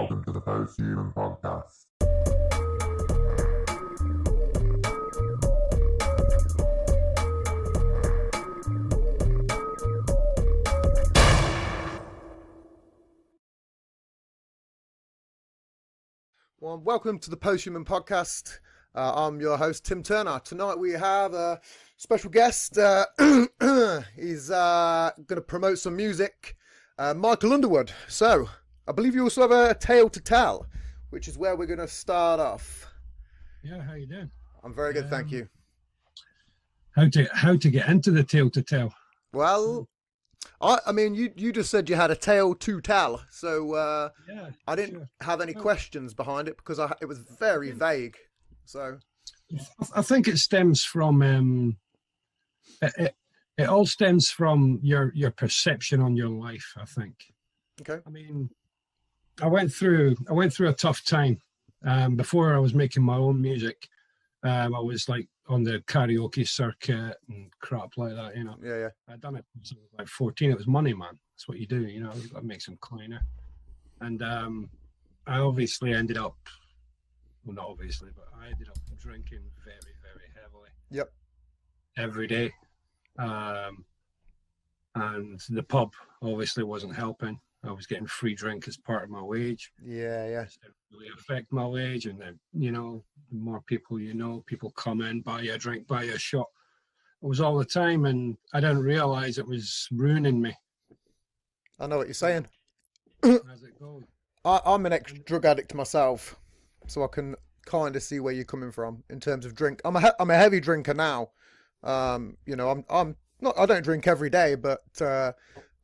welcome to the Post-Human Podcast. Well, welcome to the Post-Human Podcast. I'm your host, Tim Turner. Tonight we have a special guest. He's going to promote some music, Micheal Underwood. So, I believe you also have a tale to tell, which is where we're going to start off. Yeah, how you doing? I'm very good, thank you. How to get into the tale to tell? Well, I mean, you just said you had a tale to tell, so Yeah, I didn't have any questions behind it because it was very vague. So I think it stems from it all stems from your perception on your life. I think. okay, I mean, I went through a tough time before I was making my own music. I was like on the karaoke circuit and crap like that, you know. yeah, I'd done it since I was like 14. It was money, man. That's what you do, you know. You've got to make some coiner. And I obviously ended up, well, not obviously, but I ended up drinking very, very heavily. Yep. Every day. And the pub obviously wasn't helping. I was getting free drink as part of my wage. yeah. It really affect my wage, and then, you know, the more people you know, people come in, buy you a drink, buy you a shot. It was all the time, and I didn't realize it was ruining me. I know what you're saying. As it goes. I'm an ex-drug addict myself, so I can kind of see where you're coming from in terms of drink. I'm a heavy drinker now. You know, I'm not. I don't drink every day, but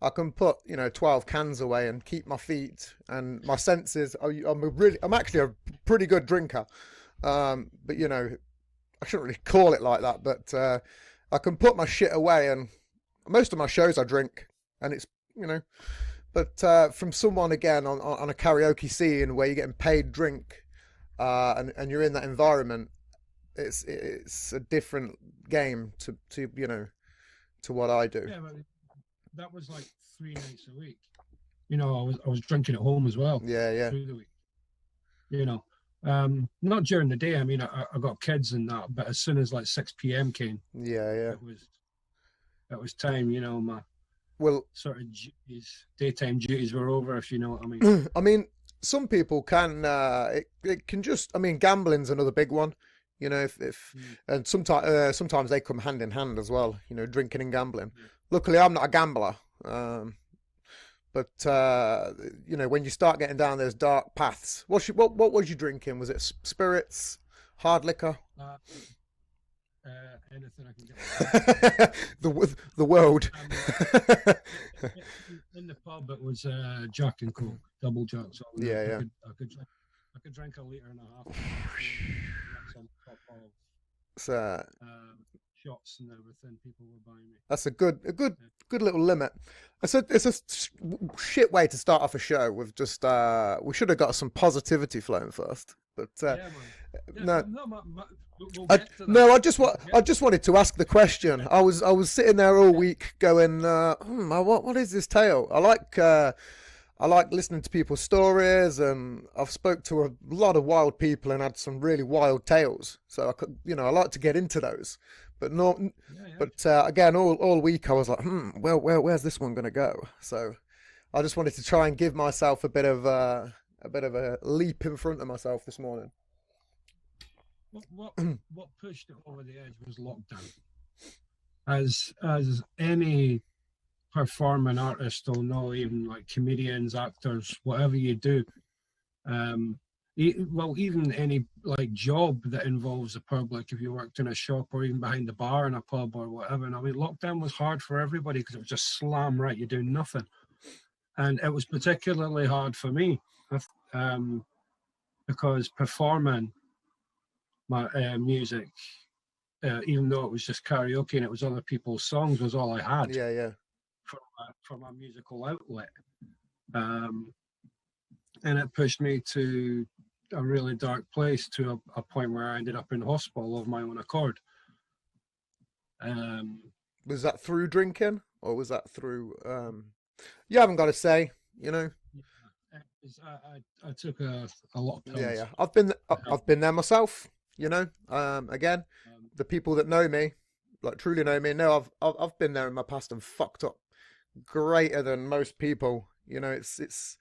I can put 12 cans away and keep my feet and my senses. I'm actually a pretty good drinker, but I shouldn't really call it like that. But I can put my shit away, and most of my shows I drink, and it's But from someone again on a karaoke scene where you're getting paid drink, and you're in that environment, it's a different game to what I do. Yeah, but that was like 3 nights a week. You know, I was drinking at home as well. Yeah. Through the week. You know, not during the day. I mean, I got kids and that, but as soon as like 6 p.m. came, Yeah. it was time. You know, my sort of daytime duties were over, if you know what I mean. I mean, some people can. It can just. I mean, gambling's another big one. And sometimes they come hand in hand as well. You know, drinking and gambling. Yeah. Luckily, I'm not a gambler. But when you start getting down those dark paths, what was you drinking? Was it spirits, hard liquor? Anything I can get. the world. In the pub, it was Jack and Coke, double Jack. So Yeah. I could drink a litre and a half. Some top of shots and everything. People were buying me. That's a good little limit. It's a shit way to start off a show with just we should have got some positivity flowing first. But I just wanted to ask the question. I was sitting there all week going, what is this tale? I like listening to people's stories, and I've spoke to a lot of wild people and had some really wild tales. So I like to get into those, but again, all week I was like, where's this one gonna go? So I just wanted to try and give myself a bit of a leap in front of myself this morning. What pushed it over the edge was lockdown. As any performing artist will know, even like comedians, actors, whatever you do, even any like job that involves the public, if you worked in a shop or even behind the bar in a pub or whatever. And I mean, lockdown was hard for everybody because it was just slam right, you're doing nothing. And it was particularly hard for me because performing my music, even though it was just karaoke and it was other people's songs, was all I had. Yeah. For my musical outlet, and it pushed me to a really dark place, to a point where I ended up in hospital of my own accord. Was that through drinking, or was that through? You haven't got to say, I took a lot of Yeah, pills yeah. to help. I've been there myself. You know, again, Um, the people that know me, like truly know me, know I've been there in my past and fucked up greater than most people. You know, it's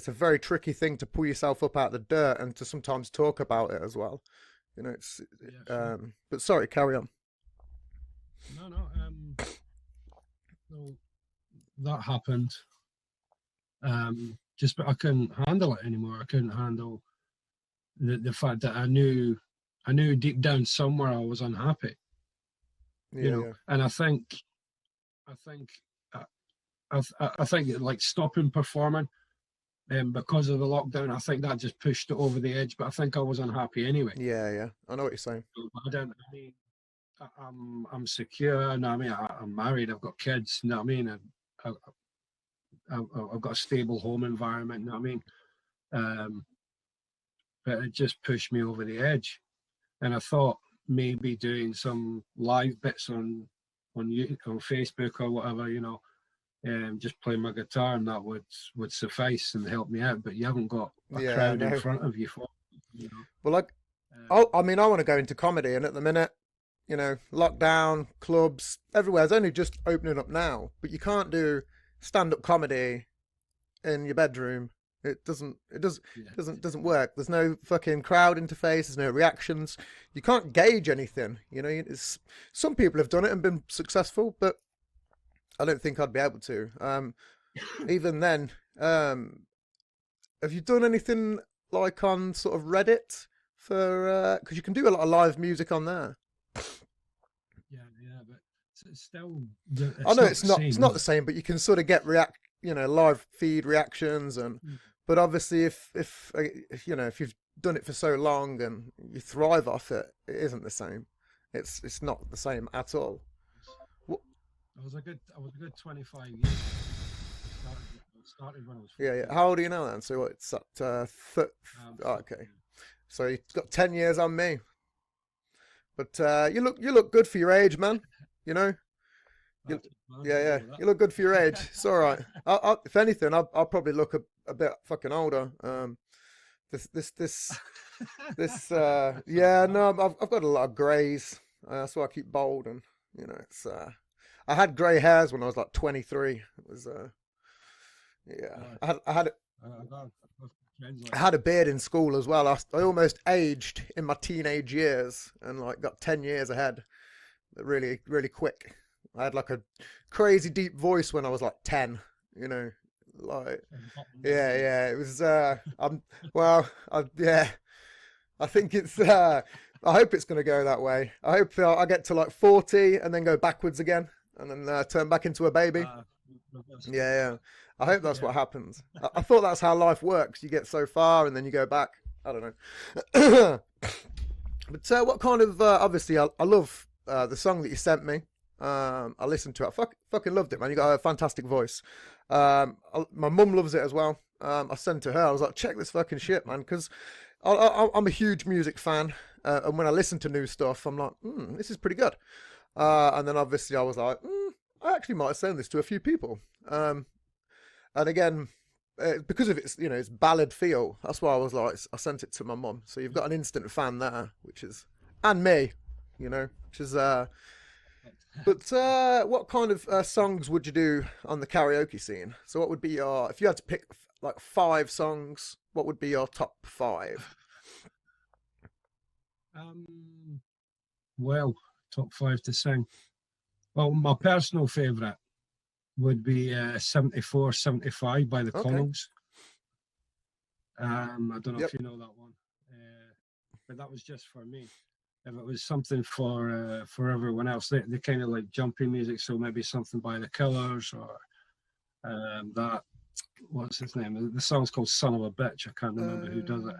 a very tricky thing to pull yourself up out of the dirt and to sometimes talk about it as well. You know, yeah, sure. but sorry, carry on. No, no. So that happened. Just but I couldn't handle it anymore. I couldn't handle the fact that I knew deep down somewhere I was unhappy. Yeah, yeah, And I think, uh, I think like stopping performing, because of the lockdown, I think that just pushed it over the edge. But I think I was unhappy anyway. yeah, yeah. I know what you're saying. I don't. I mean, I'm secure. No, I mean, I'm married. I've got kids. No, I mean, I, I've got a stable home environment. No, I mean, um, but it just pushed me over the edge. And I thought maybe doing some live bits on Facebook or whatever, just playing my guitar, and that would suffice and help me out. But you haven't got a Yeah, I crowd in know. front of you for you know. Well, like, Um, I mean, I want to go into comedy, and at the minute, you know, lockdown, clubs, everywhere's only just opening up now. But you can't do stand-up comedy in your bedroom. yeah, Doesn't work. There's no fucking crowd interface. There's no reactions. You can't gauge anything. You know, some people have done it and been successful, but I don't think I'd be able to. Even then, have you done anything like on sort of Reddit for? Because you can do a lot of live music on there. yeah, but it's still I it's know not the it's same, not is the it? same, but you can sort of get live feed reactions and. Mm. But obviously, if you know if you've done it for so long and you thrive off it, it isn't the same. It's not the same at all. Wh- I was a good 25 years at it. I started when I was Yeah, yeah. 14. How old are you now then? So what, it's at oh, 14. okay. So you've got 10 years on me, but you look good for your age, man. You know, you, That's man, yeah, I yeah. know You look good for your age. It's all right. that. If anything, I'll probably look a bit fucking older. This this this That's not yeah, bad. no, I've got a lot of greys. That's why I keep bald, and you know, it's I had grey hairs when I was like 23. It was yeah, God, I got friends I like had that. a beard in school as well. I almost aged in my teenage years and like got 10 years ahead, really really quick. I had like a crazy deep voice when I was like 10. You know, like yeah, Voice. yeah. It was well, yeah. I think it's. I hope it's going to go that way. I hope I get to like 40 and then go backwards again and then turn back into a baby. Uh, reverse Yeah, yeah. I that. hope that's Yeah. what happens. I thought that's how life works. You get so far and then you go back. I don't know. But what kind of? Obviously, I love the song that you sent me. I listened to it. Fucking loved it, man. You got a fantastic voice. My mum loves it as well. I sent to her. I was like, check this fucking shit, man, because I'm a huge music fan, and when I listen to new stuff, I'm like, this is pretty good. And then obviously I was like, I actually might send this to a few people. And again, because of its its ballad feel, that's why I was like, I sent it to my mum. So you've got an instant fan there, which is and me, which is. But what kind of songs would you do on the karaoke scene? So what would be your if you had to pick like 5 songs? What would be your top 5? Um, well, top five to sing. Well, my personal favourite would be 74, 75 by the Okay. Connells. I don't know if Yep. you know that one, but that was just for me. If it was something for everyone else, they kind of like jumpy music, so maybe something by the Killers or that. What's his name? The song's called "Son of a Bitch." I can't remember who does it.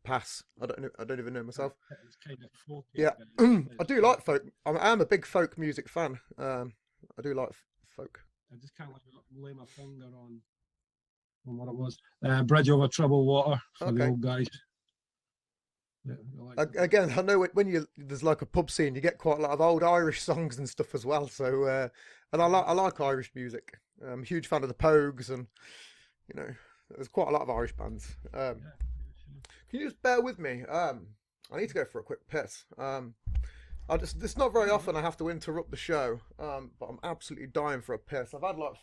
Pass. I don't know. I don't even know myself. It's kind of folky, Yeah, but I it's do quite. like folk. I'm a big folk music fan. I do like folk. I just can't like lay my finger on what it was. "Bridge Over Troubled Water" for the Okay. old guys. Yeah, I like that. Again, I know when you there's like a pub scene, you get quite a lot of old Irish songs and stuff as well. So, and I like Irish music. I'm a huge fan of the Pogues, and you know, There's quite a lot of Irish bands. Can you just bear with me? I need to go for a quick piss. It's not very often I have to interrupt the show, but I'm absolutely dying for a piss. I've had like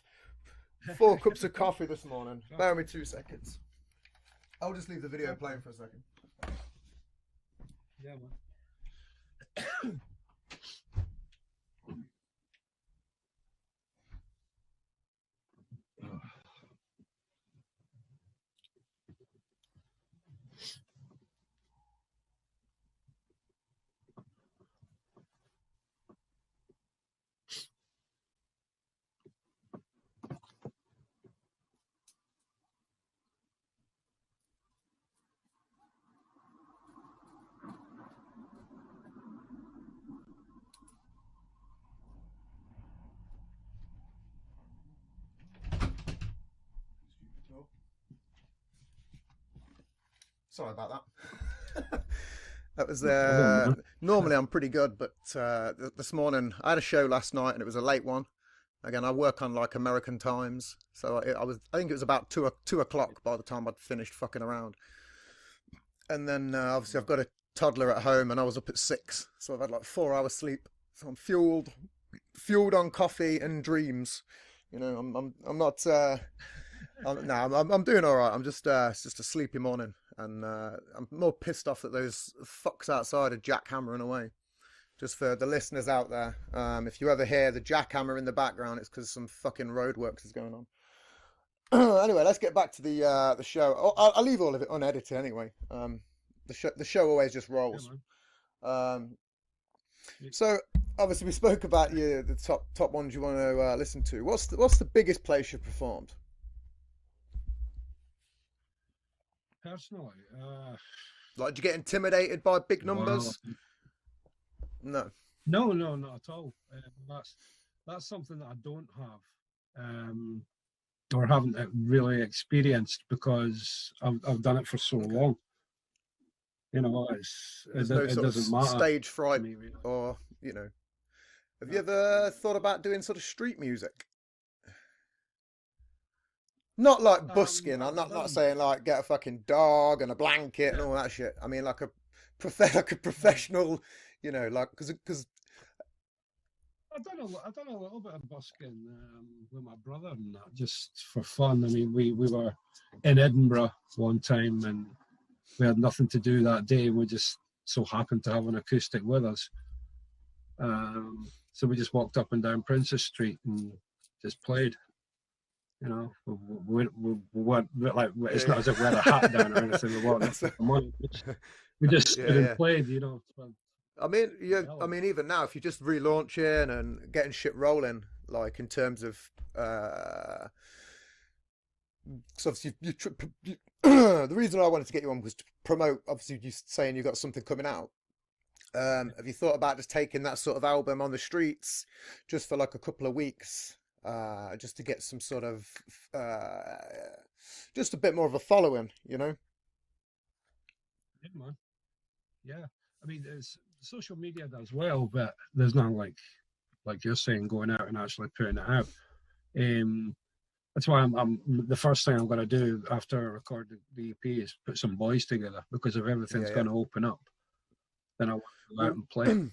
4 cups of coffee this morning. Bear with me 2 seconds. I'll just leave the video playing for a second. Yeah, man. Sorry about that. That was No. normally I'm pretty good, but this morning I had a show last night and it was a late one. Again, I work on like American times, so I think it was about 2 o'clock by the time I'd finished fucking around. And then obviously I've got a toddler at home, and I was up at 6, so I've had like 4 hours sleep. So I'm fueled on coffee and dreams. You know, I'm not. I'm doing all right. I'm just it's just a sleepy morning, and I'm more pissed off that those fucks outside are jackhammering away. Just for the listeners out there, if you ever hear the jackhammer in the background, it's because some fucking roadworks is going on. Anyway, let's get back to the show. I'll leave all of it unedited anyway. The show always just rolls. So obviously we spoke about the top ones you want to listen to. What's the biggest place you've performed? Personally, Like, did you get intimidated by big numbers? No, not at all. That's something that I don't have, or haven't really experienced, because I've done it for so long. You know, it doesn't matter. Stage fright, me, really. or have you ever thought about doing sort of street music? Not like busking. I'm not saying like get a fucking dog and a blanket and all that shit. I mean like a professional, like because I've done a little bit of busking with my brother and that, just for fun. I mean, we were in Edinburgh one time and we had nothing to do that day. We just so happened to have an acoustic with us. So we just walked up and down Princess Street and just played. You know, we weren't like, it's not as if we had a hat down or anything. We just stood and played. You know. I mean, I mean, even now, if you're just relaunching and getting shit rolling, like in terms of, so obviously the reason I wanted to get you on was to promote. Obviously, you saying you got something coming out. Have you thought about just taking that sort of album on the streets, just for like a couple of weeks? Just to get some sort of, just a bit more of a following, Yeah, man. Yeah, I mean, social media does well, but there's not like you're saying, going out and actually putting it out. That's why I'm the first thing I'm going to do after I record the EP is put some boys together, because if everything's going to open up, then I want to go out and play.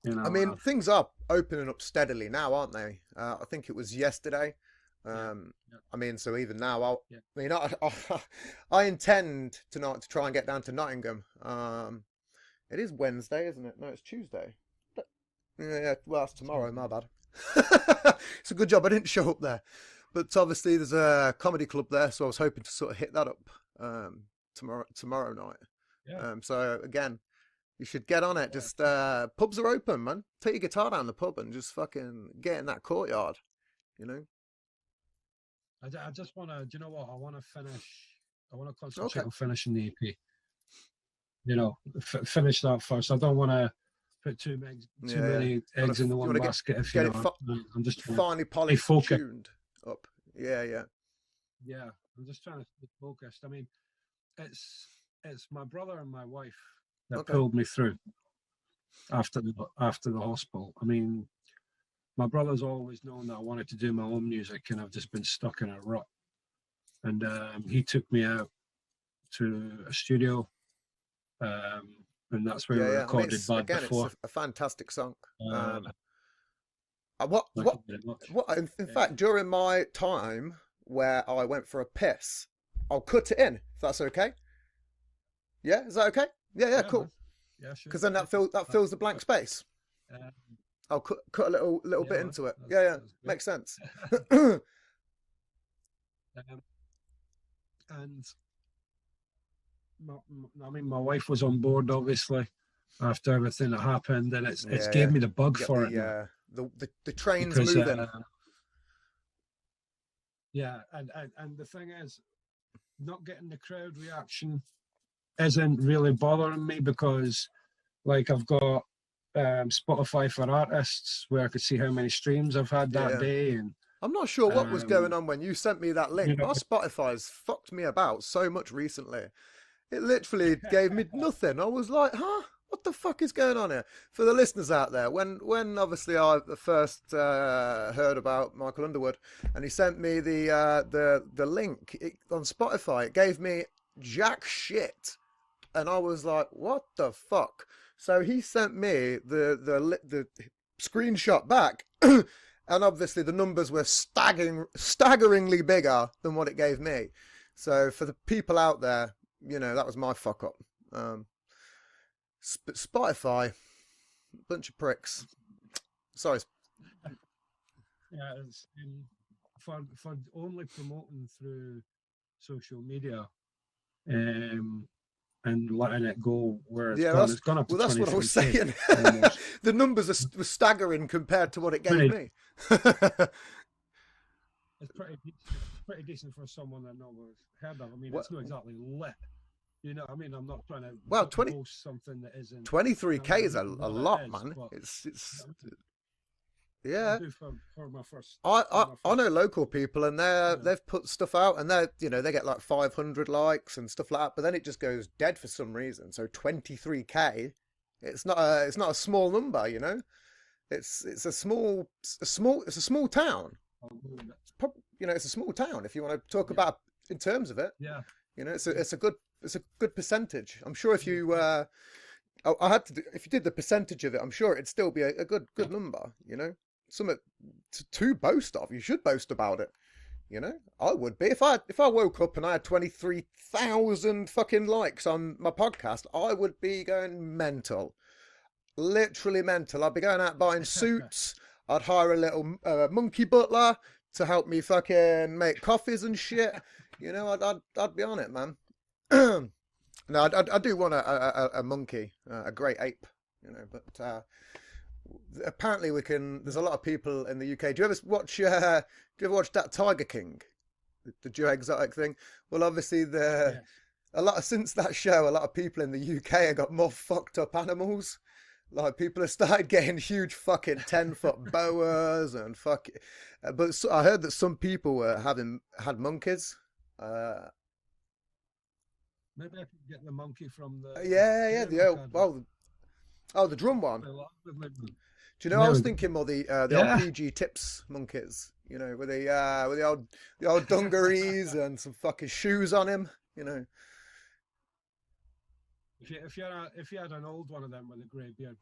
You know, I mean, things are opening up steadily now, aren't they? I think it was yesterday. I mean, so even now, I intend tonight to try and get down to Nottingham. It is Wednesday, isn't it? No, it's Tuesday. Yeah, well, that's tomorrow. My bad. It's a good job I didn't show up there. But obviously, there's a comedy club there, so I was hoping to sort of hit that up tomorrow night. Yeah. So again, you should get on it. Just pubs are open, man. Take your guitar down the pub and just fucking get in that courtyard. You know. I just want to. Do you know what? I want to finish. I want to concentrate on finishing the EP. You know, finish that first. I don't want to put too many eggs in the one basket. If you know, I'm just finally polished, tuned up. Yeah. I'm just trying to stay focused. I mean, it's my brother and my wife that pulled me through after the hospital. I mean, my brother's always known that I wanted to do my own music, and I've just been stuck in a rut. and he took me out to a studio, and that's where we I mean, recorded Bad again, it's Before. a fantastic song. Uh, What Thank you very much. in fact, during my time where I went for a piss, I'll cut it in if that's okay. Yeah, is that okay? Yeah, cool. Man. Yeah, sure. Because then that fills the blank space. Uh, I'll cut a little bit man, into it. that's Yeah, great. makes sense. And I mean, my wife was on board, obviously, after everything that happened, and it's gave me the bug Get for it now. The train's Because, moving. yeah, and the thing is, not getting the crowd reaction isn't really bothering me, because, like, I've got Spotify for artists where I could see how many streams I've had that day, and I'm not sure what was going on when you sent me that link. My Spotify's fucked me about so much recently. It literally gave me nothing. I was like, huh? What the fuck is going on here? For the listeners out there, when obviously I first heard about Micheal Underwood, and he sent me the link on Spotify, it gave me jack shit, and I was like, what the fuck? So he sent me the screenshot back, and obviously the numbers were staggeringly bigger than what it gave me. So for the people out there, that was my fuck up. Spotify, bunch of pricks. Sorry. Yeah, it's for only promoting through social media, and letting it go where it's gone. It's gone up to that's what I was saying. The numbers were staggering compared to what it gave me. It's pretty decent for someone that no one's heard of. I mean, it's not exactly lit. You know, I mean, I'm not trying to post something that isn't. 23K is a lot, man. It's yeah. For my first, I know local people, and they've put stuff out, and they get like 500 likes and stuff like that, but then it just goes dead for some reason. So 23K, it's not a small number, It's a small town. It's a small town if you want to talk about in terms of it. Yeah. It's a good percentage. I'm sure if you if you did the percentage of it, I'm sure it'd still be a good number. Something to boast of. You should boast about it. I would be if I woke up and I had 23,000 fucking likes on my podcast. I would be going mental, literally mental. I'd be going out buying suits. I'd hire a little monkey butler to help me fucking make coffees and shit. I'd be on it, man. No, I do want a monkey, a great ape, but apparently we can. There's a lot of people in the UK. Do you ever watch that Tiger King, the Joe Exotic thing? Well, obviously since that show, a lot of people in the UK have got more fucked up animals. Like, people have started getting huge fucking 10-foot boas and but I heard that some people had monkeys. Maybe I could get the monkey from the. The drum one. Do you know? I was thinking more the old PG Tips monkeys. With the old dungarees and some fucking shoes on him. If you had an old one of them with a grey beard,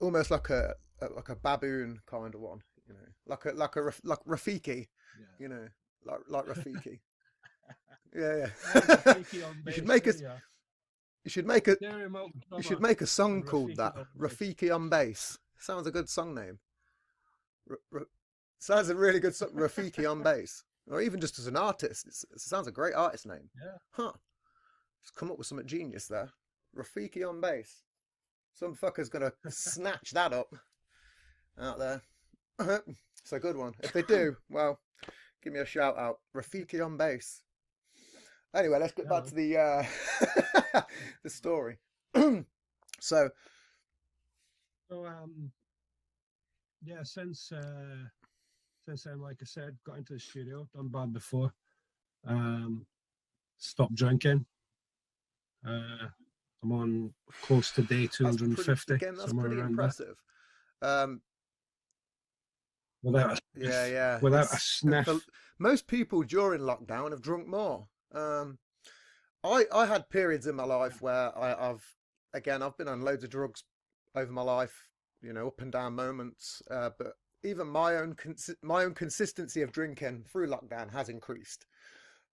almost like a baboon kind of one, like Rafiki, like Rafiki. Yeah. You should make a song called that. Rafiki on bass. Sounds a good song name. Sounds a really good song. Rafiki on bass, or even just as an artist, it sounds a great artist name. Yeah. Huh. Just come up with something genius there. Rafiki on bass. Some fucker's gonna snatch that up out there. It's a good one. If they do, well, give me a shout out. Rafiki on bass. Anyway, let's get back to the the story. So since then, like I said, got into the studio, done Bad Before, stopped drinking. I'm on close to day 250. That's pretty impressive. without a Yeah, sniff. yeah. Without a It's for sniff. most people during lockdown have drunk more. I had periods in my life where I've been on loads of drugs over my life, up and down moments. But even my own consistency of drinking through lockdown has increased.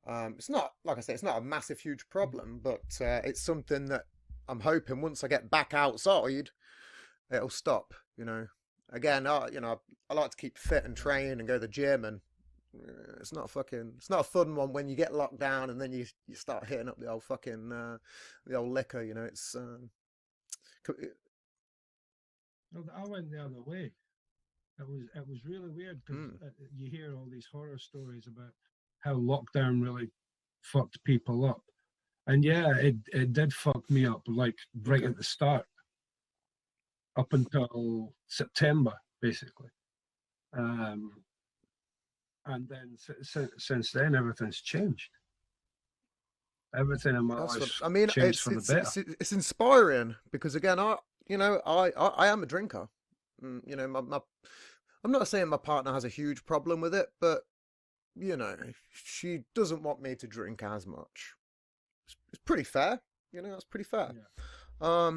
It's not, like I say, it's not a massive, huge problem, but it's something that I'm hoping once I get back outside, it'll stop. Again, I like to keep fit and train and go to the gym, and it's not a fun one when you get locked down and then you start hitting up the old fucking the old liquor. It's Well, I went the other way. It was really weird because you hear all these horror stories about how lockdown really fucked people up, and yeah, it did fuck me up like right Okay. at the start, up until September basically, and then since then everything's changed. Everything in my That's what life I mean. changed for the better. It's inspiring because again, I am a drinker. I'm not saying my partner has a huge problem with it, but she doesn't want me to drink as much. It's pretty fair. That's pretty fair. Yeah.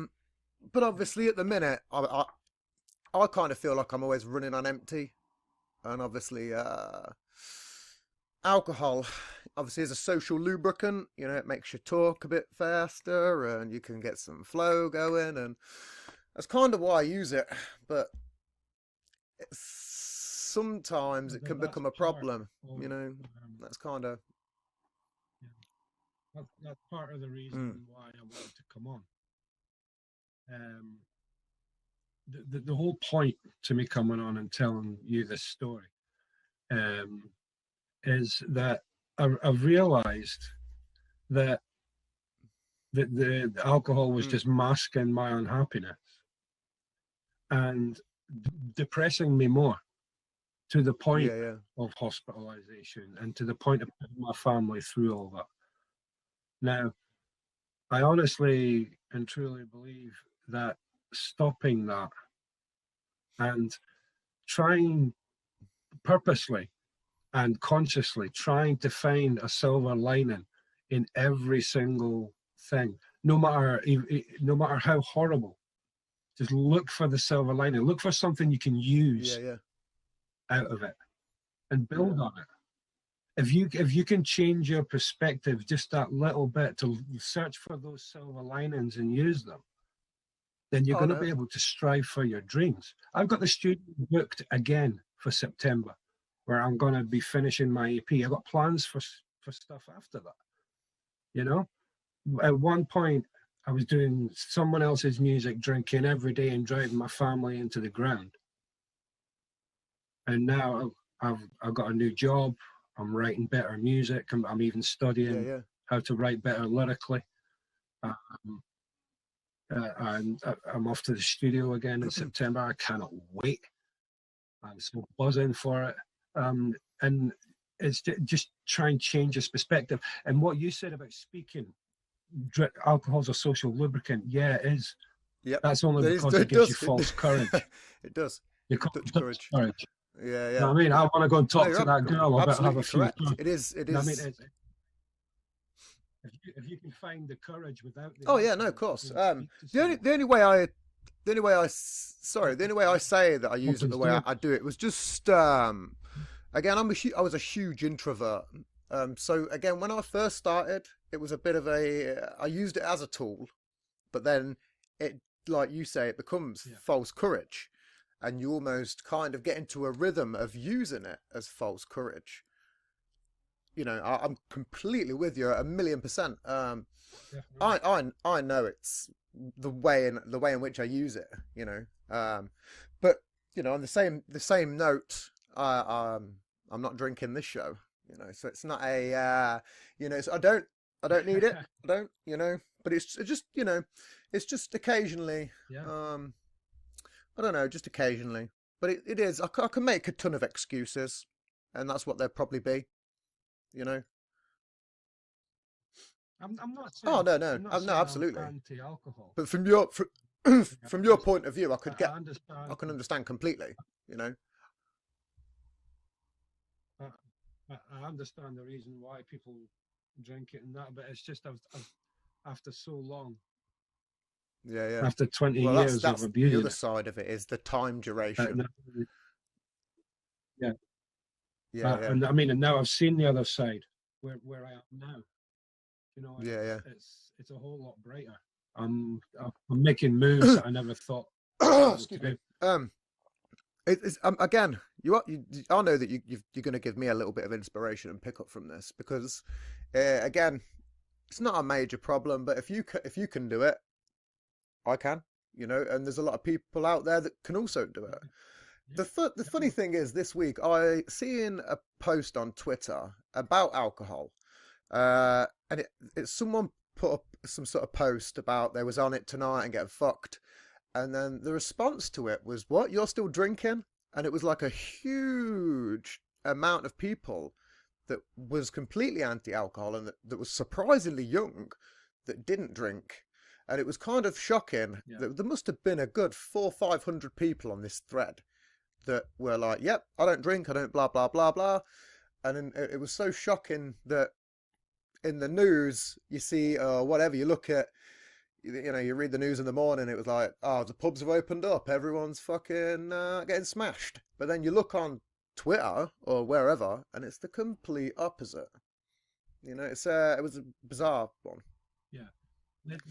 But obviously at the minute, I kind of feel like I'm always running on empty, and obviously, alcohol obviously is a social lubricant. It makes you talk a bit faster, and you can get some flow going, and that's kind of why I use it. But sometimes it can That's become a part problem. of That's kind of yeah, that's part of the mm, reason why I wanted to come on. Um, the whole point to me coming on and telling you this story um, is that I've realized that the alcohol was just masking my unhappiness and depressing me more to the point yeah. of hospitalization and to the point of putting my family through all that. Now, I honestly and truly believe that stopping that and trying purposely and consciously trying to find a silver lining in every single thing, no matter how horrible. Just look for the silver lining. Look for something you can use Yeah. out of it and build on it. If you can change your perspective just that little bit to search for those silver linings and use them, then you're Oh going to no. be able to strive for your dreams. I've got the studio booked again for September, where I'm going to be finishing my EP. I've got plans for stuff after that. At one point, I was doing someone else's music, drinking every day, and driving my family into the ground. And now I've got a new job. I'm writing better music. I'm even studying Yeah. how to write better lyrically. Um, and I'm off to the studio again in September. I cannot wait. I'm so buzzing for it. And it's just try and change his perspective. And what you said about speaking, alcohol's a social lubricant. Yeah, it is. Yep. That's only because it It gives you does. false courage. It does. It Dutch comes courage. courage. Yeah. You know what I mean? I want to go and No, talk to that girl about have absolutely a few. correct. It is. You know what I mean? If you can find the courage without the Oh yeah, no, of alcohol course. to go and speak to someone, The only way I say that I use it the way Something's I do it was just again I was a huge introvert. So again, when I first started, it was a bit of I used it as a tool, but then it, like you say, it becomes false courage, and you almost kind of get into a rhythm of using it as false courage. I'm completely with you, 1,000,000%. I know it's the way in which I use it. But on the same note, I'm not drinking this show. So it's not so I don't need it. I don't. But it's just it's just occasionally. I don't know, just occasionally. But it is. I can make a ton of excuses, and that's what they'll probably be. I'm not saying. Oh no, no, absolutely. Anti-alcohol. But from your from your point of view, I can understand. understand completely. I understand the reason why people drink it and that, but it's just after so long, Yeah, yeah. after 20 Well, years of that's the abusing other it. side of it is the time duration. Now- yeah, Yeah, yeah, and I mean, and now I've seen the other side where I am now. You know, yeah, yeah. it's a whole lot brighter. I'm making moves that I never thought I'd be able to Excuse me. do. It's again, I know that you're going to give me a little bit of inspiration and pick up from this because, again, it's not a major problem. But if you can do it, I can. You know, and there's a lot of people out there that can also do it. Yeah, The funny thing is, this week I seen a post on Twitter about alcohol, and it's someone put up some sort of post about they was on it tonight and getting fucked. And then the response to it was, "What? You're still drinking?" And it was like a huge amount of people that was completely anti-alcohol and that was surprisingly young that didn't drink. And it was kind of shocking. yeah, There must have been a good 400-500 people on this thread that were like, "Yep, I don't drink, I don't blah blah blah blah." And then it was so shocking that in the news you see whatever you look at, you know, you read the news in the morning, it was like, oh, the pubs have opened up, everyone's fucking getting smashed. But then you look on Twitter or wherever, and it's the complete opposite. You know, it was a bizarre one. yeah. It-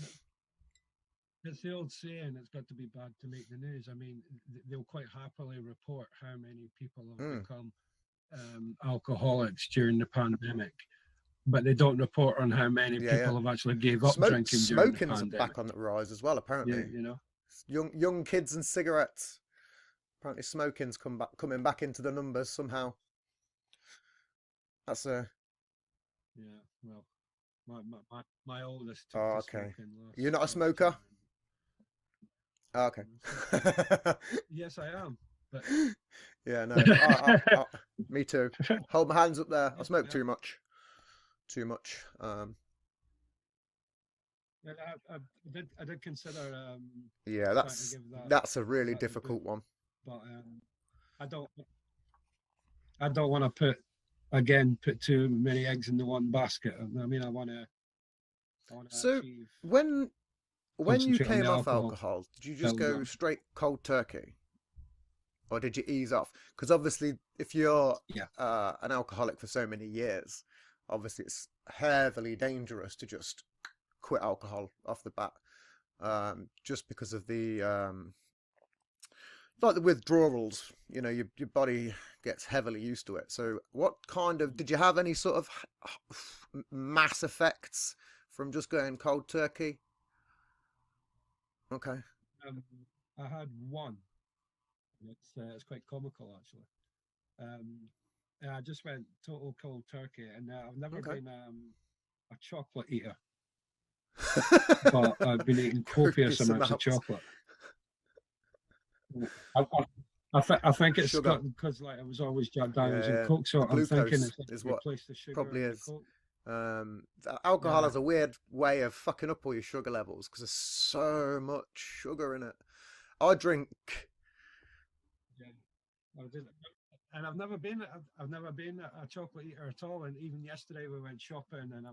It's the old saying, it's got to be bad to make the news. I mean, they'll quite happily report how many people have Mm. become alcoholics during the pandemic, but they don't report on how many Yeah, people yeah. have actually gave up drinking during the Smoking's pandemic. back on the rise as well, Yeah, apparently. you know. Young kids and cigarettes. Apparently, smoking's coming back into the numbers somehow. That's a Yeah. Well, my oldest took oh, to okay. smoking You're not a last smoker? year. Oh, okay. Yes, I am. But Yeah, no. Me too. Hold my hands up there. I yes, smoke I am. too much. Too much. Yeah, I did consider Yeah, trying to give that's a really that a boot, difficult one. but I don't I don't want to put too many eggs in the one basket. I mean, I want to So achieve when you concentrate on the came off alcohol, alcohol, did you just build go up. straight cold turkey, or did you ease off? Because obviously, if you're Yeah, an alcoholic for so many years, obviously it's heavily dangerous to just quit alcohol off the bat, just because of the like the withdrawals. You know, your body gets heavily used to it. So, what kind of did you have any sort of mass effects from just going cold turkey? Okay. um, I had one. It's quite comical actually. Um, I just went total cold turkey, and I've never Okay. been a chocolate eater, but I've been eating copious Copious amounts of amounts. chocolate. I, I think it's Sugar. because like I was always Jack Yeah, Daniels and yeah. Coke, The so I'm thinking glucose it's like is what replace the sugar probably in the is. Coke. Alcohol Yeah, has a weird way of fucking up all your sugar levels because there's so much sugar in it. I drink. yeah. I did, and I've never been a chocolate eater at all. And even yesterday we went shopping, and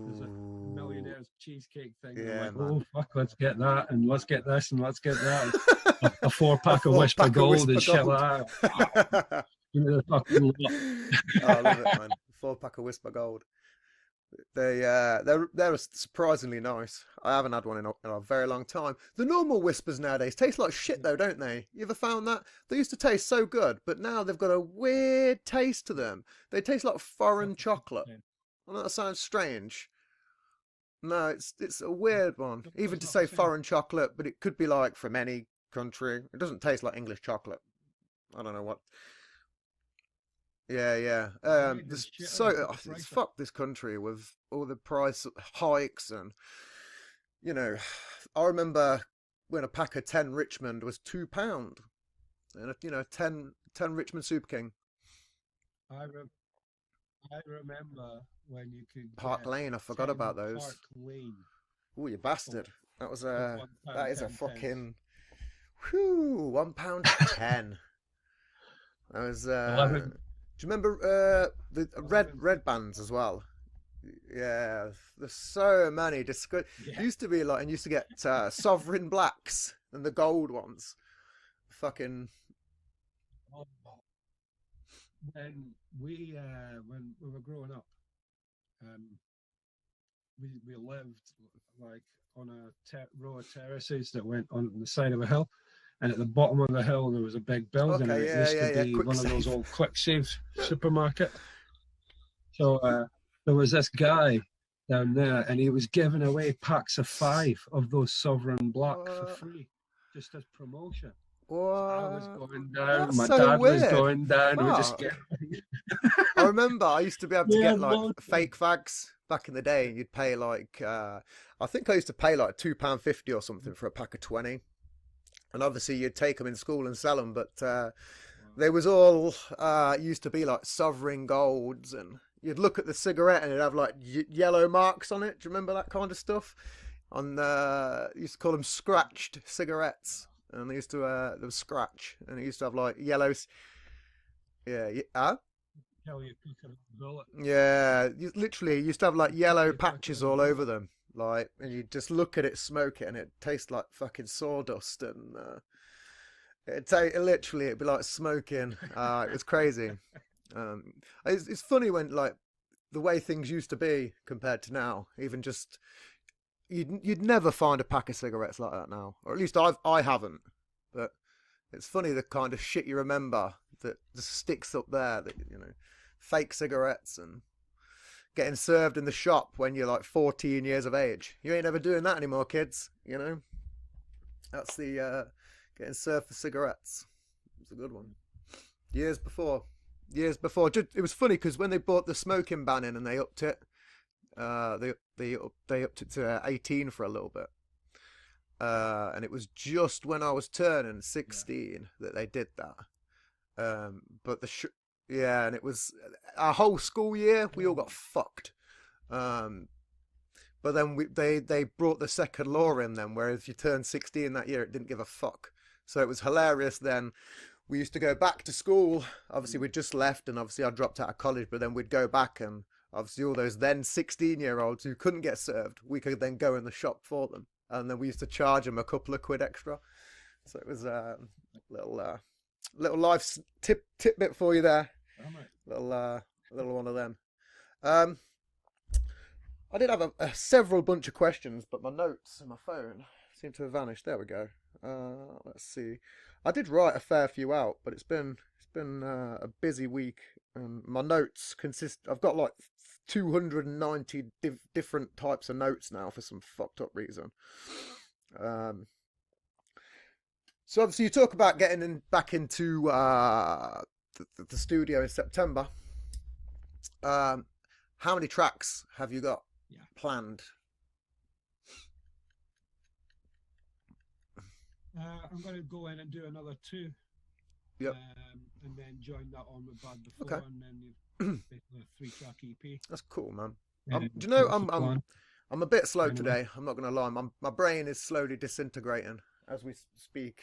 there's a Ooh, millionaire's cheesecake thing, and I'm yeah, like, man. oh fuck, let's get that, and let's get this, and let's get that. A four A pack of four Whisper pack of Gold Whisper and shit Gold. like that. Give me the fucking lot. Oh, I love it, man. 4 pack of Whisper Gold. They're surprisingly nice. I haven't had one in a very long time. The normal Whispers nowadays taste like shit though, don't they? You ever found that? They used to taste so good, but now they've got a weird taste to them. They taste like foreign chocolate. I know that sounds strange. No, it's a weird one. Even It's to not the say same. foreign chocolate, but it could be like from any country. It doesn't taste like English chocolate. I don't know what. Yeah, yeah. It's made the This shit out so of put the it's price up. fucked this country with all the price hikes and you know, I remember when a pack of 10 Richmond was £2, and you know, ten Richmond Super King. I re- I remember when you could Park get Lane, I forgot 10 about those. Park Lane Oh, you for bastard! That was a £1 that is a 10 pence. fucking whew £1 10. That was 11, Do you remember the red bands as well? Yeah, there's so many. Yeah. Used to be like, and used to get sovereign blacks and the gold ones. Fucking Oh, when we were growing up, um, we lived like on a row of terraces that went on the side of a hill, and at the bottom of the hill there was a big building, and okay, it yeah, used to yeah, yeah. be Quick one of those save. old quick save supermarket. So there was this guy down there, and he was giving away packs of 5 of those Sovereign Black for What? free, just as promotion. So I was What? going down, That's my so dad was weird. going down. We just Fuck. get I remember I used to be able to yeah, get like loads of fake fags back in the day, and you'd pay like I think I used to pay like £2.50 or something for a pack of 20. And obviously you'd take them in school and sell them, but they was all used to be like sovereign golds, and you'd look at the cigarette and it'd have like yellow marks on it. Do you remember that kind of stuff? On used to call them scratched cigarettes, and they used to there was scratch, and it used to have like yellow. Yeah, huh? tell you pick a bullet. Yeah, literally used to have like yellow You pick patches a all over bullet. them. Like, and you just look at it, smoke it, and it tastes like fucking sawdust, and literally it'd be like smoking. It was crazy. Um, it's funny when like the way things used to be compared to now. Even just you'd never find a pack of cigarettes like that now, or at least I haven't. But it's funny the kind of shit you remember that just sticks up there. That fake cigarettes and getting served in the shop when you're like 14 years of age. You ain't ever doing that anymore, kids. That's the getting served for cigarettes. It's a good one. Years before, years before. It was funny because when they bought the smoking ban in and they upped it, they upped it to 18 for a little bit. And it was just when I was turning Yeah. 16 that they did that. But yeah, and it was our whole school year. We all got Oh, fucked. Um, but then they brought the second law in then, where if you turned 16 that year, it didn't give a fuck. So it was hilarious then. We used to go back to school. Obviously, we'd just left, and obviously I dropped out of college. But then we'd go back, and obviously all those then 16-year-olds who couldn't get served, we could then go in the shop for them, and then we used to charge them a couple of quid extra. So it was a little little life tidbit for you there. damn it. Little one of them. Um, I did have a several bunch of questions, but my notes and my phone seem to have vanished. There we go. Let's see. I did write a fair few out, but it's been a busy week, and my notes consist. I've got like 290 different types of notes now for some fucked up reason. Um, so obviously you talk about getting back into the studio in September. Um, how many tracks have you got Yeah. planned? I'm going to go in and do another 2, Yep. and then join that on with Bad Okay. Before, and then you've basically a 3-track EP. That's cool, man. Do you So know that's the plan. I'm a bit slow Anyway, today. I'm not gonna lie. My brain is slowly disintegrating as we speak.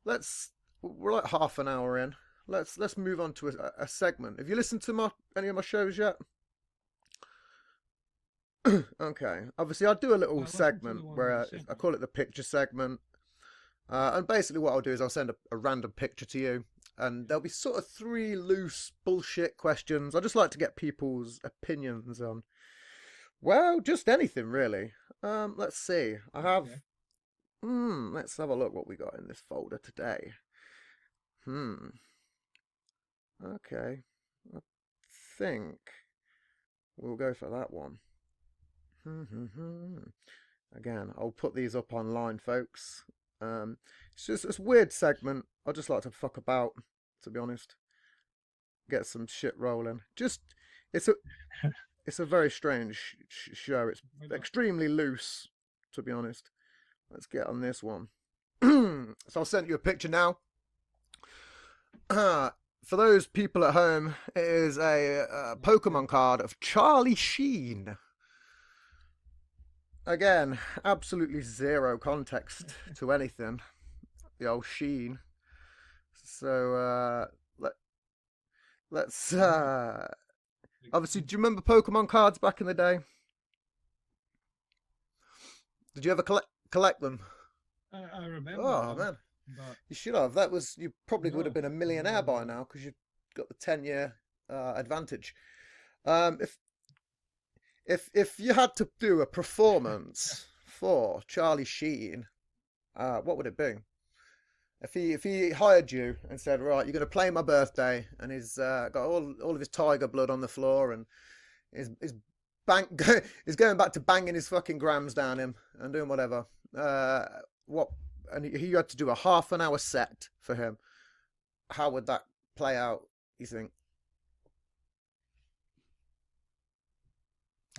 Let's we're like half an hour in. Let's move on to a segment. Have you listened to any of my shows yet? Okay. Obviously, I do a I little listened to the segment one where you sent I me. call it the picture segment. And basically, what I'll do is I'll send a random picture to you, and there'll be sort of 3 loose bullshit questions. I just like to get people's opinions on, well, just anything really. Let's see. I have. Okay. Let's have a look what we got in this folder today. Hmm. Okay. I think we'll go for that one. Again, I'll put these up online, folks. It's just it's a weird segment. I just like to fuck about, to be honest. Get some shit rolling. Just it's a it's a very strange show. It's Why not? extremely loose, to be honest. Let's get on this one. So I'll send you a picture now. For those people at home, it is a Pokemon card of Charlie Sheen. Again, absolutely zero context to anything. The old Sheen. So Let's obviously, do you remember Pokemon cards back in the day? Did you ever collect them? I remember Oh them, man, but you should have. That was you probably would have no, been a millionaire no, by no. now because you've got the 10-year advantage. If if you had to do a performance for Charlie Sheen, what would it be? If he hired you and said, right, you're going to play my birthday, and he's got all of his tiger blood on the floor, and his bank he's going back to banging his fucking grams down him and doing whatever. Uh, what? And he had to do a half an hour set for him. How would that play out? You think?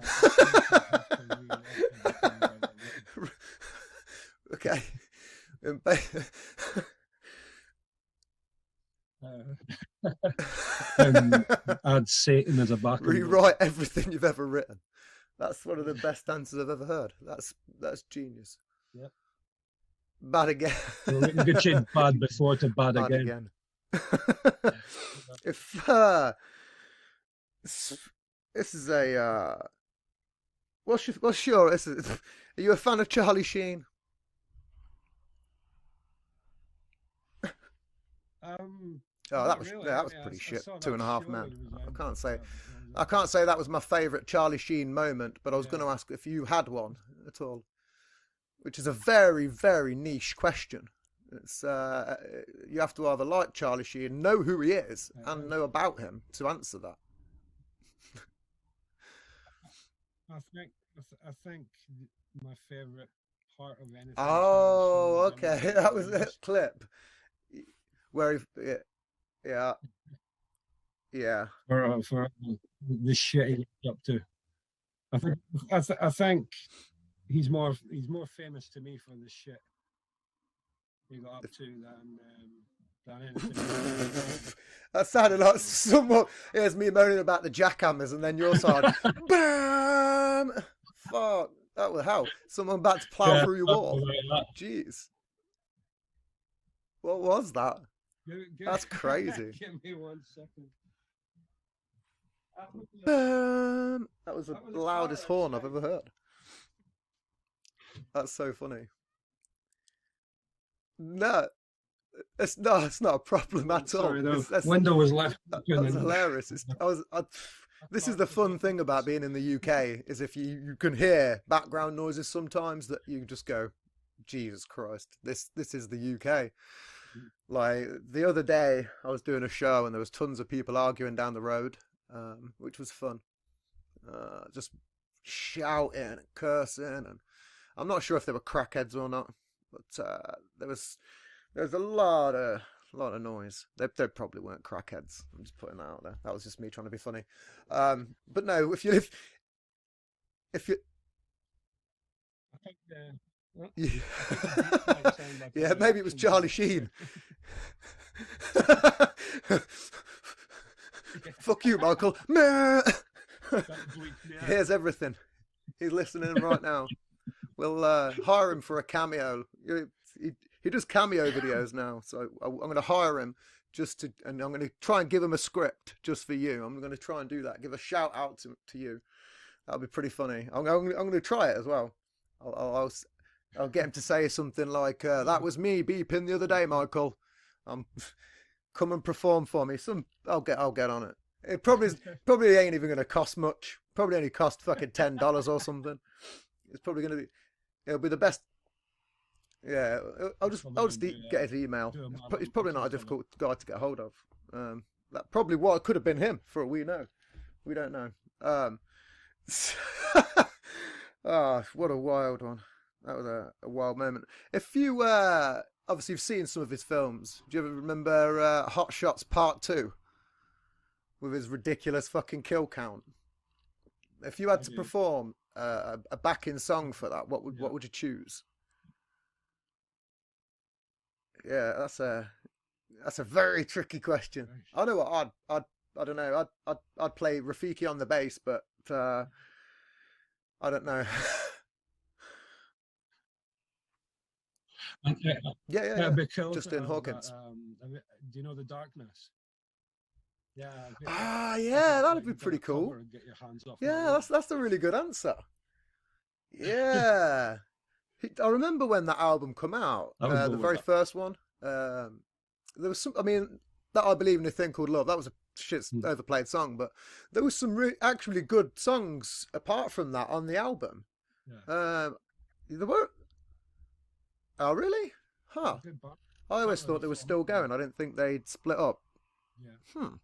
I think I'd have to rewatch everything by the way. Okay. Add Satan as a backing vocal. Rewrite everything you've ever written. That's one of the best answers I've ever heard. That's genius. Yep. Bad again. So we can change bad before to bad Bad again. If this is a what's your are you a fan of Charlie Sheen? Oh, that Not was really. yeah, that was I mean, pretty I shit. saw Two that and a half show men. he was I in, can't say but I can't say that was my favourite Charlie Sheen moment, but I was Yeah. going to ask if you had one at all, which is a very very niche question. It's you have to either like Charlie Sheen, know who he is, and know about him to answer that. I think my favorite part of anything Charlie Sheen Oh, was in okay, was that was a clip where yeah, yeah. for the shit he lived up to. I think he's more famous to me for the shit he got up to than anything else. That sounded like someone. Here's me moaning about the jackhammers, and then your side, bam! Fuck, that was hell. Someone about to plow through your wall. Jeez, what was that? That's crazy. Give me 1 second. Bam! That was the That was a loudest car horn I've outside. ever heard. That's so funny. No, it's not a problem at all. Sorry, the That's window was left open that's and hilarious. This is the fun thing about being in the UK is if you can hear background noises sometimes that you just go, Jesus Christ, this is the UK. Like the other day, I was doing a show and there was tons of people arguing down the road, which was fun. Just shouting and cursing, and I'm not sure if they were crackheads or not, but there was a lot of noise. They probably weren't crackheads. I'm just putting that out there. That was just me trying to be funny. But no, if you I think well, yeah, I think the beat might sound like a yeah, maybe it was reaction Charlie to Sheen. Yeah. Fuck you, Michael. Meh. That bleeped me out. Here's everything. He's listening right now. We'll hire him for a cameo. He does cameo videos now, so I'm going to hire him and I'm going to try and give him a script just for you. I'm going to try and do that. Give a shout out to you. That'll be pretty funny. I'm going to try it as well. I'll get him to say something like, "That was me beeping the other day, Michael. Come and perform for me." I'll get on it. It probably ain't even going to cost much. Probably only cost fucking $10 or something. It's probably going to be. It'll be the best. Yeah, I'll just get his email. It's probably not a difficult guy to get hold of. That probably what could have been him for all we know. We don't know. Oh, what a wild one. That was a wild moment. If you obviously you've seen some of his films, do you ever remember Hot Shots Part 2 with his ridiculous fucking kill count? If you had to perform a backing song for that, what would you choose? Yeah, that's a very tricky question. I know what I don't know. I'd play Rafiki on the bass, but I don't know. Yeah. Micheal Justin said Hawkins. that, do you know The Darkness? Yeah, Ah, I yeah, did it that'd like be you've done pretty a cool. cover and get your hands off my Yeah, logo. that's a really good answer. Yeah. I remember when that album come out, I would go the with very that. first one. There was some. I mean, that I believe in a thing called love. That was a shit Hmm. overplayed song, but there was some actually good songs apart from that on the album. Yeah, Um, there were. Oh, really? yeah, Huh. good band. I Can't always really thought they were fault still them. going. I didn't think they'd split up. Yeah, Hmm.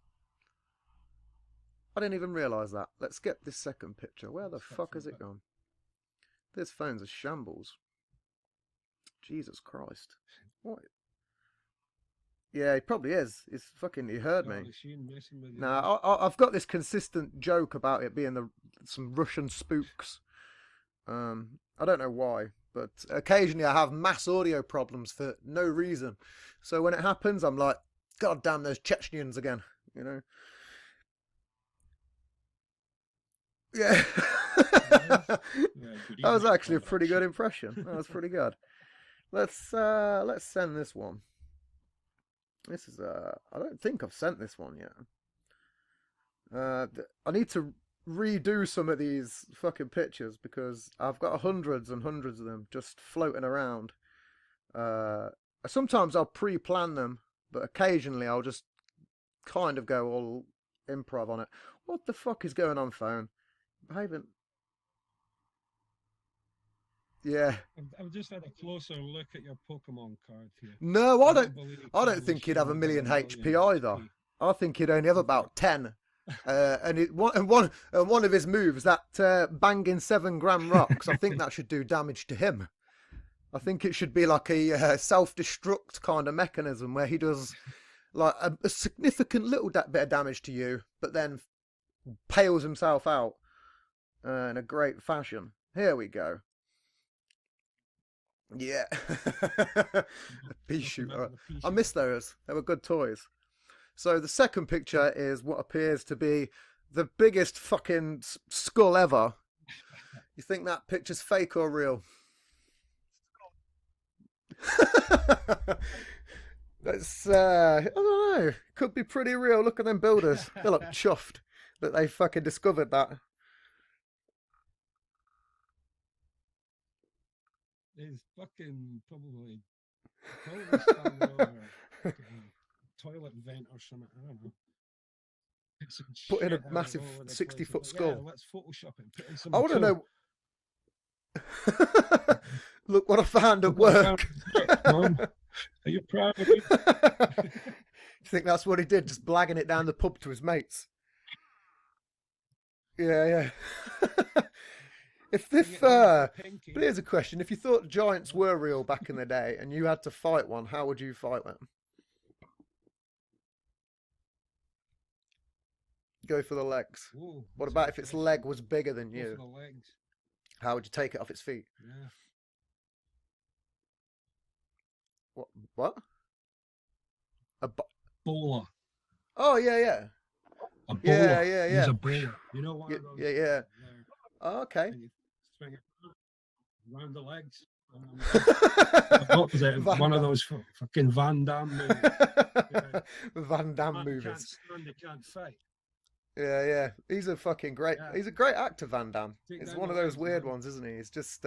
I didn't even realise that. Let's get this second picture. Where the stuck fuck for a has it bit. gone? This phone's a shambles. Jesus Christ. What? Yeah, he probably is. He's fucking. He heard me. Charlie Sheen messing with you there. Now I've got this consistent joke about it being some Russian spooks. I don't know why, but occasionally I have mass audio problems for no reason. So when it happens, I'm like, God damn those Chechens again. You know? Yeah. Nice. Yeah, good That was evening, actually a pretty good comrades. impression. That was pretty good. Let's send this one. This is I don't think I've sent this one yet. I need to redo some of these fucking pictures because I've got hundreds and hundreds of them just floating around. Uh, Sometimes I'll pre-plan them, but occasionally I'll just kind of go all improv on it. What the fuck is going on, phone? Behaving. Yeah. I've just had a closer look at your Pokemon card here. No, I don't believe I don't Charlie think he'd have a Sheen has million a million HP either. HP. I think he'd only have In fact, about 10. And one of his moves, that banging 7 gram rocks, I think that should do damage to him. I think it should be like a self-destruct kind of mechanism where he does like a significant little bit of damage to you, but then pales himself out in a great fashion. Here we go. Yeah, a pea knock him out shooter. with a pea I shooter. miss those. They were good toys. So the second picture is what appears to be the biggest fucking skull ever. You think that picture's fake or real? That's I don't know. Could be pretty real. Look at them builders. They look chuffed that they fucking discovered that. He's fucking probably standing over a fucking toilet vent or something. I don't know. Get some Put in a shit out massive all over the place. 60-foot Like, yeah, skull. let's Photoshop it and put in some I want to Micheal. know. Look what I found at Look what I found work. at work, Mum. Are you proud of me? You think that's what he did? Just blagging it down the pub to his mates. Yeah, yeah. But Pinky. here's a question: if you thought giants were real back in the day and you had to fight one, how would you fight one? Go for the legs. Whoa, What that's about if its interesting. leg was bigger than Go for you? the legs. How would you take it off its feet? Yeah. What? What? A bo- Bowler. oh yeah, yeah, A yeah, bowler. yeah, He's yeah. a bowler. You know, one Yeah, of those. yeah, yeah. Oh, okay. And you swing it around the legs. What was it? Van One of Damme. those fucking Van Damme movies. Yeah. Van Damme Man can't movies. stand, they can't fight. Yeah, yeah. He's a fucking great. Yeah. He's a great actor, Van Damme. Take He's down one the of those legs, weird man. ones, isn't he? He's just.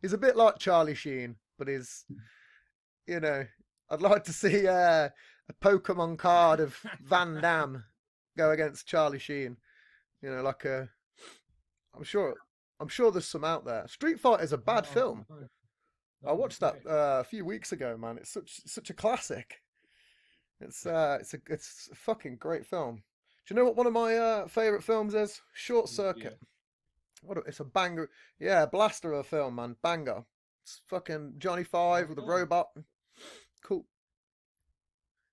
He's a bit like Charlie Sheen, but he's. You know, I'd like to see a Pokemon card of Van Damme go against Charlie Sheen. You know, like a. I'm sure. I'm sure there's some out there. Street Fighter is a bad Oh, film. I that'd be watched that great. a few weeks ago, man. It's such a classic. It's a fucking great film. Do you know what one of my favorite films is? Short Yeah. Circuit. It's a banger. Yeah, blaster of a film, man. Banger. It's fucking Johnny Five with a Oh, robot. Cool.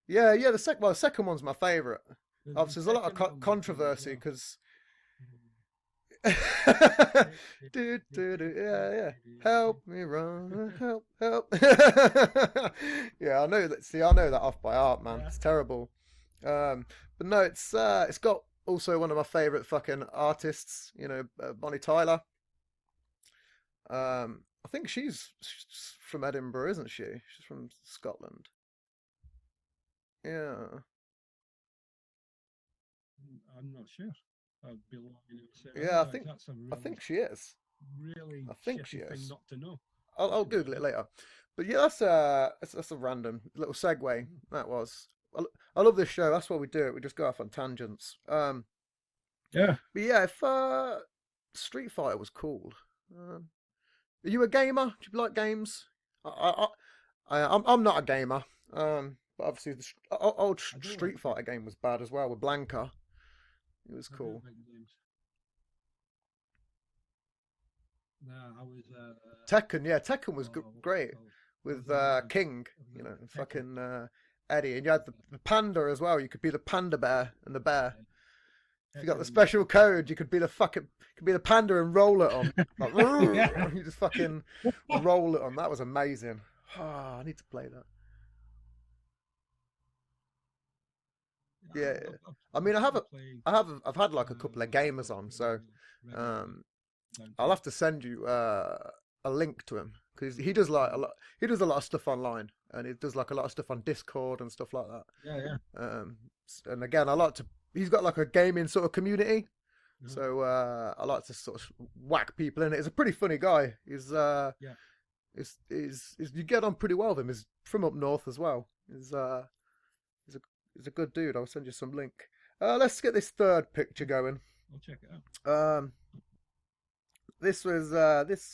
Yeah, yeah. The second one's my favorite. the Obviously, there's a lot of second one was good as controversy well. because. Yeah, yeah. Help me run, help. Yeah, I know that. See, I know that off by heart, man. Yeah. It's terrible. But no, it's got also one of my favorite fucking artists. You know, Bonnie Tyler. I think she's from Edinburgh, isn't she? She's from Scotland. Yeah. I'm not sure. I'd be lying and say Yeah, otherwise. That's a I really, think she is. really I think she shitty thing is. not to know. I'll To be Google it honest. later. But yeah, that's a random little segue. Mm. That was. I love this show. That's why we do it. We just go off on tangents. Yeah. But yeah, if Street Fighter was cool. Are you a gamer? Do you like games? I'm not a gamer. But obviously the old I do like Street Fighter game was bad as well with Blanca. It was I do cool. like games. Yeah, I was Tekken, yeah, Tekken was what's it great called? I was with a King, I you was know, a Tekken. fucking Eddie, and you had the panda as well. You could be the panda bear and the bear. Yeah, If you got the Tekken. special code, you could be the panda and roll it on. Like, Yeah. you just fucking roll it on. That was amazing. Ah, I need to play that. Yeah, yeah. I I've mean, sort of played I've had like a couple of gamers on, Underwood so regularly um, down I'll south. have to send you a link to him because he does like a Mm. lot. He does a lot of stuff online, and he does like a lot of stuff on Discord and stuff like that. Yeah, yeah. And again, I like to. He's got like a gaming sort of community, Uh-huh. so I like to sort of whack people in it. He's a pretty funny guy. Yeah. You get on pretty well with him. He's from up north as well. He's a he's a good dude. I'll send you some link. Let's get this third picture going. I'll check it out. Um, this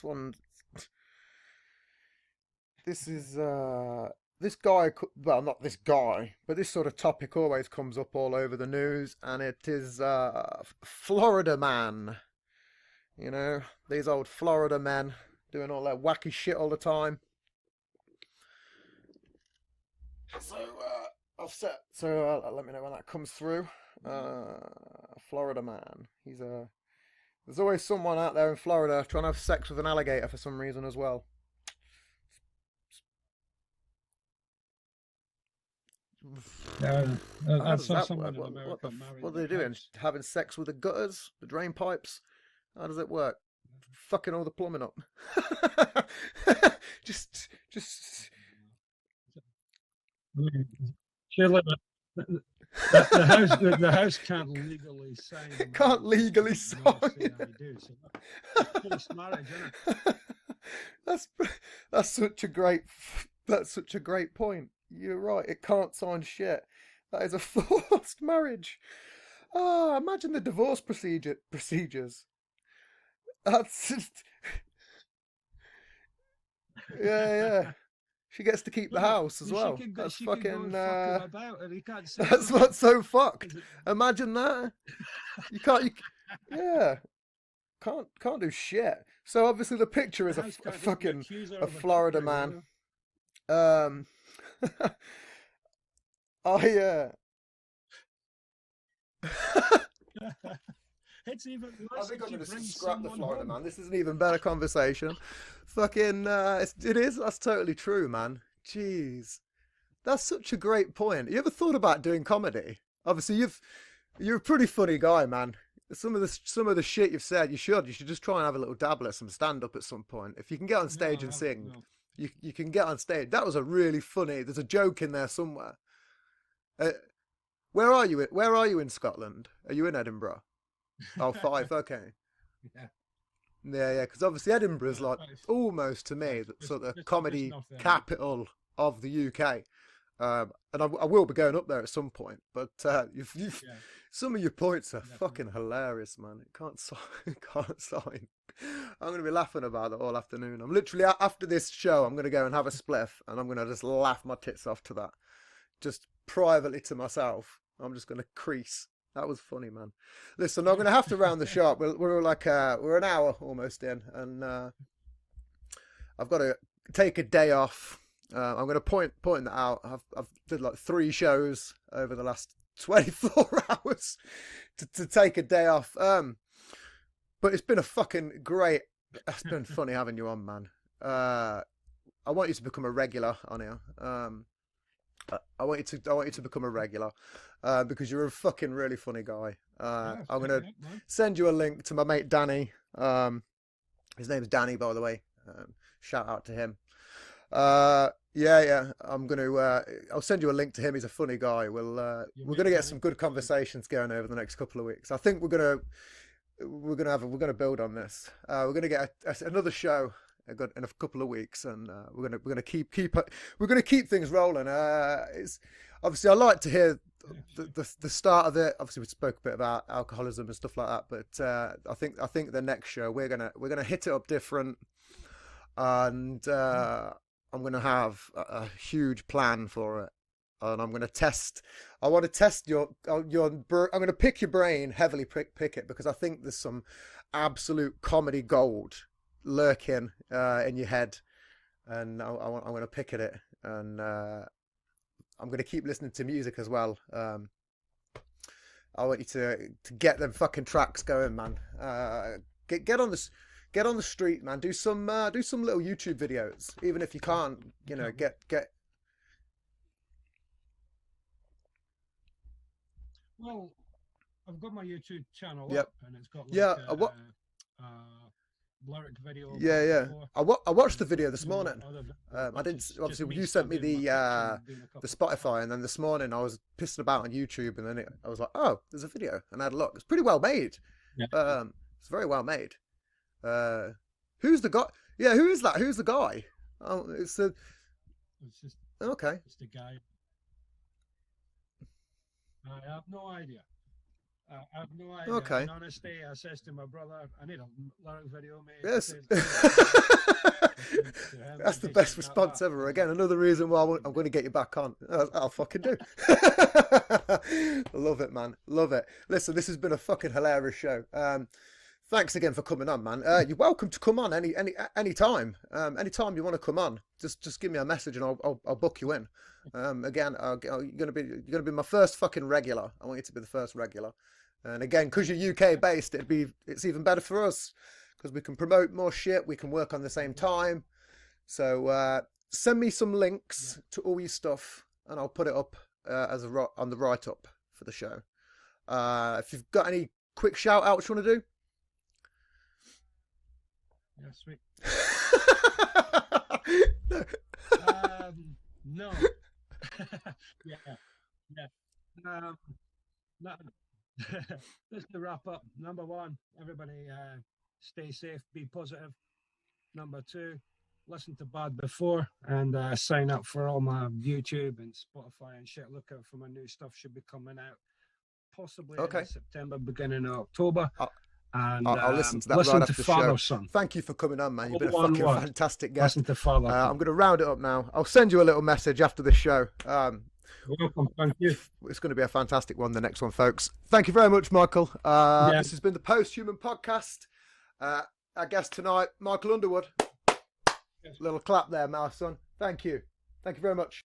one. This is this guy. Well, not this guy, but this sort of topic always comes up all over the news, and it is Florida man. You know, these old Florida men doing all that wacky shit all the time. So I've set. So let me know when that comes through. Florida man. He's a. There's always someone out there in Florida trying to have sex with an alligator for some reason as well. Yeah, How I does saw that work? someone in America What married are they their doing? house. Having sex with the gutters, the drain pipes? How does it work? Fucking all the plumbing up. Just. Surely the house can't legally sign a It can't marriage legally nor say sign. I do. So that's forced marriage, isn't it? that's that's such a great that's such a great point. You're right. It can't sign shit. That is a forced marriage. Ah, imagine the divorce procedures. That's just, yeah, yeah. She gets to keep the Well, house as well. That's she could go fucking. and fuck him about, and he can't say That's nothing. what's so fucked. Is it- Imagine that. You can't. Yeah. Can't do shit. So obviously the picture The is a, house a can't even fucking accuse her a of Florida adultery, man. Um. I It's even I worse think I'm if you going to bring scrap the someone Florida home. man. This is an even better conversation. Fucking, it is. That's totally true, man. Jeez, that's such a great point. You ever thought about doing comedy? Obviously, you're a pretty funny guy, man. Some of the shit you've said, you should just try and have a little dabble at some stand up at some point. If you can get on No, stage I and haven't. sing, No. you can get on stage. That was a really funny. There's a joke in there somewhere. Uh, where are you? Where are you in Scotland? Are you in Edinburgh? Oh, Fife. Okay. Yeah. Yeah, yeah, because obviously Edinburgh's like Five. almost to me Five. the Just, sort of just comedy north there. capital of the UK, and I will be going up there at some point. But Yeah. some of your points are Definitely. fucking hilarious, man. It can't sign, it can't sign. I'm gonna be laughing about it all afternoon. I'm literally after this show, I'm gonna go and have a spliff, and I'm gonna just laugh my tits off to that, just privately to myself. I'm just gonna crease. That was funny, man. Listen, I'm going to have to round the shop. We're like we're an hour almost in, and I've got to take a day off. I'm going to point that out. I've did like 3 shows over the last 24 hours to take a day off. But it's been a fucking great. It's been funny having you on, man. I want you to become a regular on here. I want you to become a regular because you're a fucking really funny guy. Yeah, I'm set gonna me up, man. send you a link to my mate Danny. His name's Danny, by the way. Shout out to him. Yeah. I'm gonna. I'll send you a link to him. He's a funny guy. You We're make gonna the get some link. good conversations going over the next couple of weeks. I think we're gonna build on this. We're gonna get another show in a couple of weeks, and we're gonna we're gonna keep things rolling. It's obviously I like to hear the start of it. Obviously, we spoke a bit about alcoholism and stuff like that, but I think the next show we're gonna hit it up different, and I'm gonna have a huge plan for it, and I'm gonna test. I want to test I'm gonna pick your brain, heavily pick it, because I think there's some absolute comedy gold lurking in your head, and I'm gonna pick at it, and I'm gonna keep listening to music as well. I want you to get them fucking tracks going, man. Get on this. Get on the street, man. Do some little YouTube videos, even if you can't, Okay. get. Well, I've got my YouTube channel Yep. up, and it's got like Yeah. a lyric video Yeah, about yeah. before, I watched and the I've got video this two morning. other I videos. didn't. It's just Obviously, me you sent me stood in my kitchen doing a the couple of Spotify, and then this morning I was pissing about on YouTube, and then I was like, oh, there's a video, and I had a look. It's pretty well made. yeah. It's very well made. Uh, who's the guy? Yeah, who is that? Who's the guy? Oh, it's the It's just okay. it's the guy. I have no idea. I have no idea. Okay. In honesty, I says to my brother, I need a lyric video made. He Yes. says, "Give me a buzz." I said to him, That's the he best said, "Not response that." ever. He's Again, like, another reason why I'm "Fucking going to get you back on. I'll fucking do. Love it, man. Love it. Listen, this has been a fucking hilarious show. Thanks again for coming on, man. You're welcome to come on any time. Anytime you want to come on, just give me a message and I'll book you in. Again, you're gonna be my first fucking regular. I want you to be the first regular. And again, because you're UK based, it's even better for us because we can promote more shit. We can work on the same time. So send me some links yeah. to all your stuff, and I'll put it up on the write up for the show. If you've got any quick shout outs you want to do. Yeah, sweet. No. No. Yeah, yeah. No. Just to wrap up, number one, everybody stay safe, be positive. Number two, listen to Bad Before, and sign up for all my YouTube and Spotify and shit. Look out for my new stuff, should be coming out possibly Okay. in September, beginning of October. I'll, And I'll listen to that listen right to after the Father show. Son. Thank you for coming on, man. You've been a All one fucking word. fantastic guest. Listen to Father Son. I'm going to round it up now. I'll send you a little message after the show. Welcome, thank you. It's going to be a fantastic one, the next one, folks. Thank you very much, Michael. Yeah. This has been the Post-Human Podcast. Our guest tonight, Micheal Underwood. Yes. Little clap there, my son. Thank you. Thank you very much.